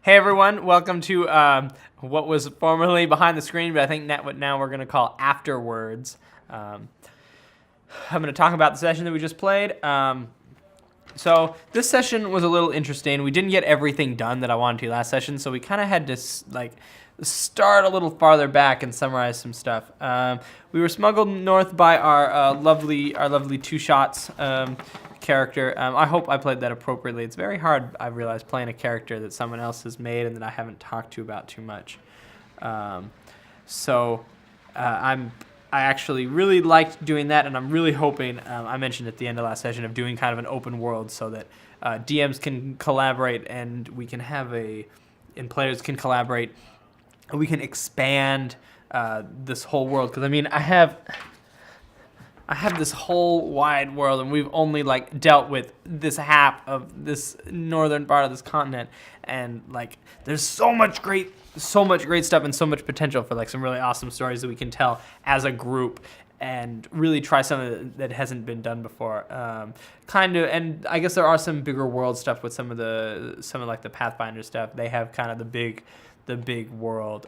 Hey everyone, welcome to what was formerly Behind the Screen, but I think what now we're going to call Afterwards. I'm going to talk about the session that we just played. So this session was a little interesting. We didn't get everything done that I wanted to last session, so we kind of had to start a little farther back and summarize some stuff. We were smuggled north by our lovely Two Shots character. I hope I played that appropriately. It's very hard, I realize, playing a character that someone else has made and that I haven't talked to about too much. I actually really liked doing that, and I'm really hoping, I mentioned at the end of last session, of doing kind of an open world so that DMs can collaborate and we can have and players can collaborate, and we can expand this whole world. Because, I mean, I have this whole wide world, and we've only dealt with this half of this northern part of this continent, and there's so much great stuff and so much potential for some really awesome stories that we can tell as a group and really try something that hasn't been done before. And I guess there are some bigger world stuff with some of the Pathfinder stuff. They have kind of the big world,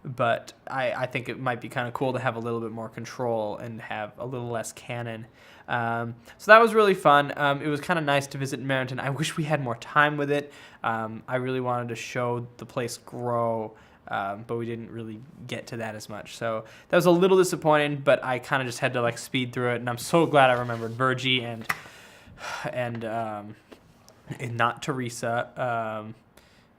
but I think it might be kind of cool to have a little bit more control and have a little less canon. So that was really fun. It was kind of nice to visit Merrington. I wish we had more time with it. I really wanted to show the place grow, but we didn't really get to that as much. So that was a little disappointing, but I kind of just had to speed through it, and I'm so glad I remembered Virgie and not Teresa.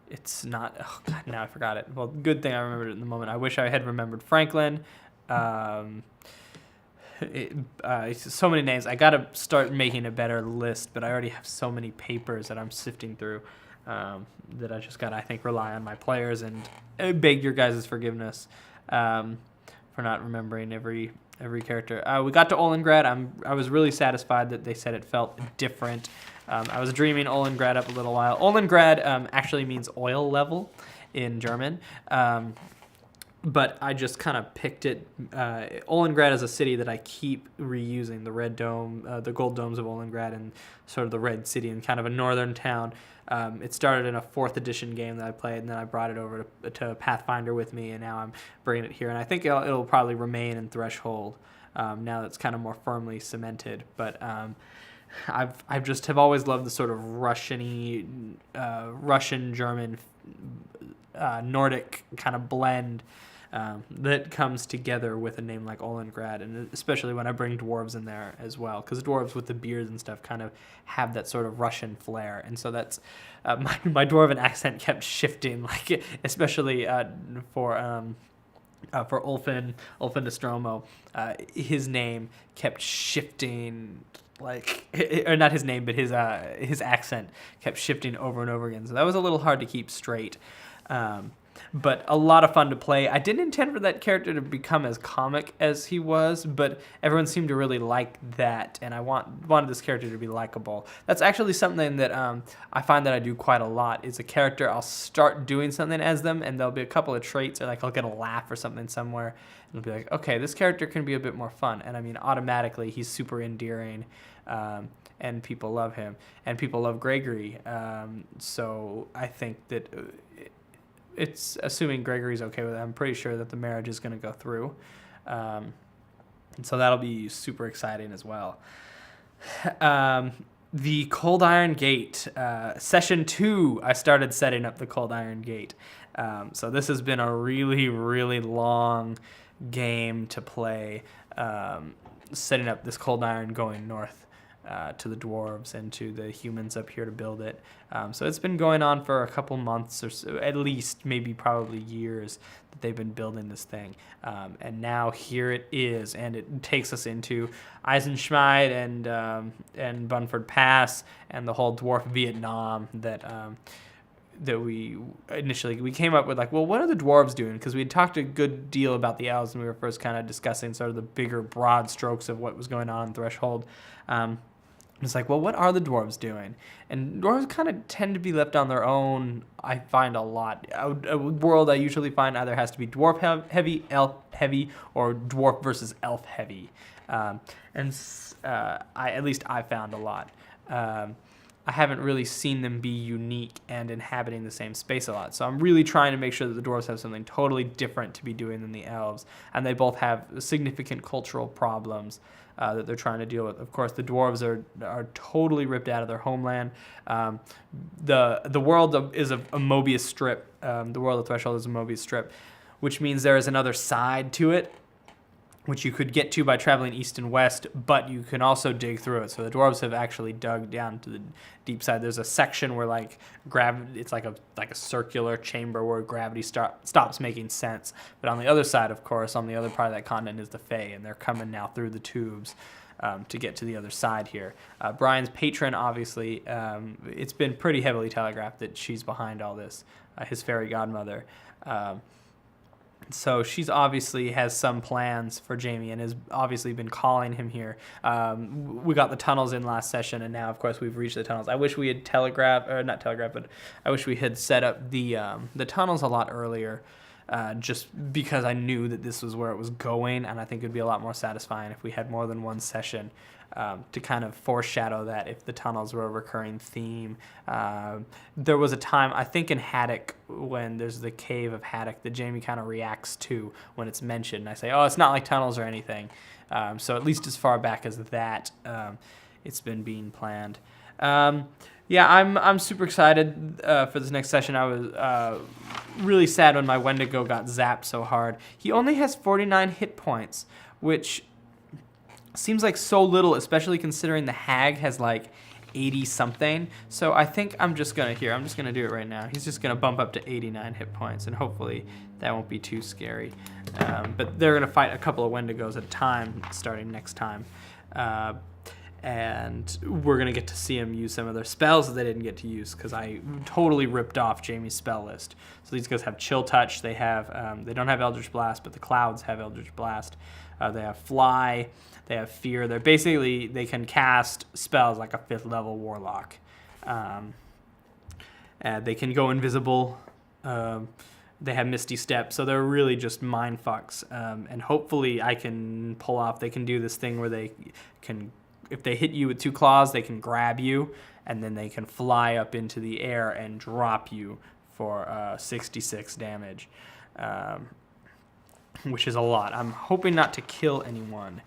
It's not, oh God, now I forgot it. Well, good thing I remembered it in the moment. I wish I had remembered Franklin. So many names. I got to start making a better list, but I already have so many papers that I'm sifting through that I just got to, I think, rely on my players and beg your guys' forgiveness for not remembering every character. We got to Olengrad. I was really satisfied that they said it felt different. I was dreaming Olengrad up a little while. Olengrad actually means oil level in German, but I just kind of picked it. Olengrad is a city that I keep reusing, the red dome, the gold domes of Olengrad, and sort of the red city in kind of a northern town. It started in a 4th edition game that I played, and then I brought it over to Pathfinder with me, and now I'm bringing it here. And I think it'll probably remain in Threshold now that it's kind of more firmly cemented. But I've just have always loved the sort of Russian, German, Nordic kind of blend that comes together with a name like Olengrad, and especially when I bring dwarves in there as well, because dwarves with the beards and stuff kind of have that sort of Russian flair, and so that's my dwarven accent kept shifting, especially for Ulfin Nostromo, his name kept shifting. Or not his name, but his accent kept shifting over and over again. So that was a little hard to keep straight. But a lot of fun to play. I didn't intend for that character to become as comic as he was, but everyone seemed to really like that, and I wanted this character to be likable. That's actually something that I find that I do quite a lot, is a character, I'll start doing something as them, and there'll be a couple of traits, or I'll get a laugh or something somewhere, and I'll be like, okay, this character can be a bit more fun. And I mean, automatically, he's super endearing, and people love him, and people love Gregory. So I think that it's, assuming Gregory's okay with it, I'm pretty sure that the marriage is going to go through. And so that'll be super exciting as well. The Cold Iron Gate. Session 2, I started setting up the Cold Iron Gate. So this has been a really, really long game to play, setting up this Cold Iron going north to the dwarves and to the humans up here to build it. So it's been going on for a couple months or so, at least, maybe probably years, that they've been building this thing. And now here it is, and it takes us into Eisenschmied and Bunford Pass and the whole dwarf Vietnam that we came up with, well, what are the dwarves doing? Because we had talked a good deal about the elves when we were first kind of discussing sort of the bigger, broad strokes of what was going on in Threshold. It's well, what are the dwarves doing? And dwarves kind of tend to be left on their own, I find a lot. A world I usually find either has to be dwarf heavy, elf heavy, or dwarf versus elf heavy. At least I found a lot. I haven't really seen them be unique and inhabiting the same space a lot. So I'm really trying to make sure that the dwarves have something totally different to be doing than the elves. And they both have significant cultural problems that they're trying to deal with. Of course, the dwarves are totally ripped out of their homeland. The world is a Mobius strip. The world of Threshold is a Mobius strip, which means there is another side to it, which you could get to by traveling east and west, but you can also dig through it. So the dwarves have actually dug down to the deep side. There's a section where it's like a circular chamber where gravity stops making sense. But on the other side, of course, on the other part of that continent is the Fae, and they're coming now through the tubes to get to the other side here. Brian's patron, obviously, it's been pretty heavily telegraphed that she's behind all this, his fairy godmother. So she's obviously has some plans for Jamie and has obviously been calling him here. We got the tunnels in last session, and now, of course, we've reached the tunnels. I wish we had but I wish we had set up the tunnels a lot earlier, just because I knew that this was where it was going, and I think it would be a lot more satisfying if we had more than one session to kind of foreshadow that if the tunnels were a recurring theme. There was a time, I think in Haddock, when there's the cave of Haddock, that Jamie kind of reacts to when it's mentioned. And I say, oh, it's not like tunnels or anything. So at least as far back as that, it's been being planned. Yeah, I'm super excited for this next session. I was really sad when my Wendigo got zapped so hard. He only has 49 hit points, which seems like so little, especially considering the hag has like 80 something. So I think I'm just gonna do it right now. He's just gonna bump up to 89 hit points, and hopefully that won't be too scary. But they're gonna fight a couple of Wendigos at a time starting next time. And we're gonna get to see him use some of their spells that they didn't get to use because I totally ripped off Jamie's spell list. So these guys have Chill Touch. They have they don't have Eldritch Blast, but the Clouds have Eldritch Blast. They have Fly. They have Fear. They can cast spells like a 5th level warlock. They can go invisible. They have Misty Step, so they're really just mind fucks. And hopefully I can pull off. They can do this thing where they can, if they hit you with 2 claws, they can grab you, and then they can fly up into the air and drop you for 66 damage, which is a lot. I'm hoping not to kill anyone,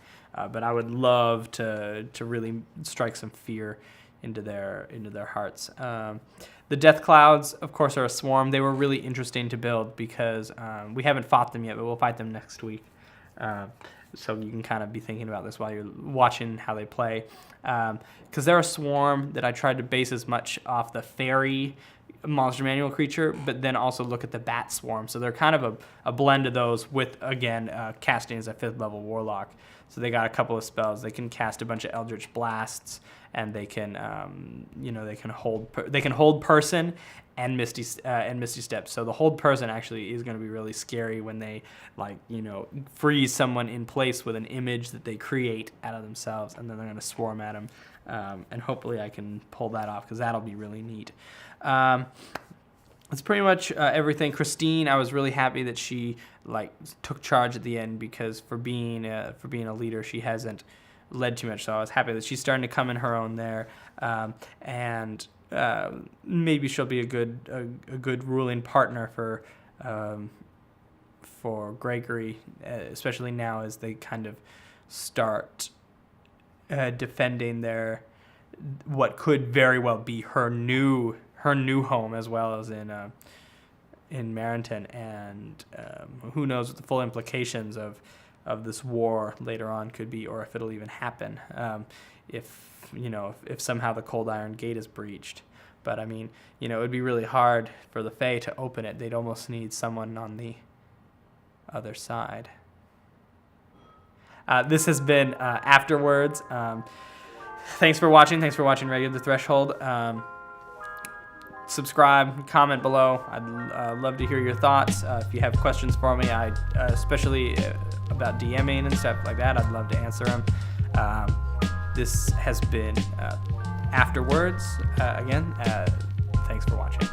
but I would love to really strike some fear into their hearts. The Death Clouds, of course, are a swarm. They were really interesting to build because we haven't fought them yet, but we'll fight them next week. So you can kind of be thinking about this while you're watching how they play. Because they're a swarm that I tried to base as much off the fairy monster manual creature, but then also look at the bat swarm. So they're kind of a blend of those with, again, casting as a 5th level warlock. So they got a couple of spells. They can cast a bunch of Eldritch Blasts, and they can, they can hold person and Misty Step. So the hold person actually is going to be really scary when they freeze someone in place with an image that they create out of themselves, and then they're going to swarm at them. And hopefully I can pull that off because that'll be really neat. That's pretty much everything. Christine, I was really happy that she took charge at the end because for being a leader, she hasn't led too much. So I was happy that she's starting to come in her own there, and maybe she'll be a good ruling partner for Gregory, especially now as they kind of start defending what could very well be her new home, as well as in Marenton, and who knows what the full implications of this war later on could be, or if it'll even happen, if somehow the Cold Iron Gate is breached. But I mean, it would be really hard for the Fae to open it. They'd almost need someone on the other side. This has been Afterwards. Thanks for watching. Thanks for watching Regular Threshold. Subscribe, comment below. I'd love to hear your thoughts. If you have questions for me, especially about DMing and stuff like that, I'd love to answer them. This has been Afterwards. Again, thanks for watching.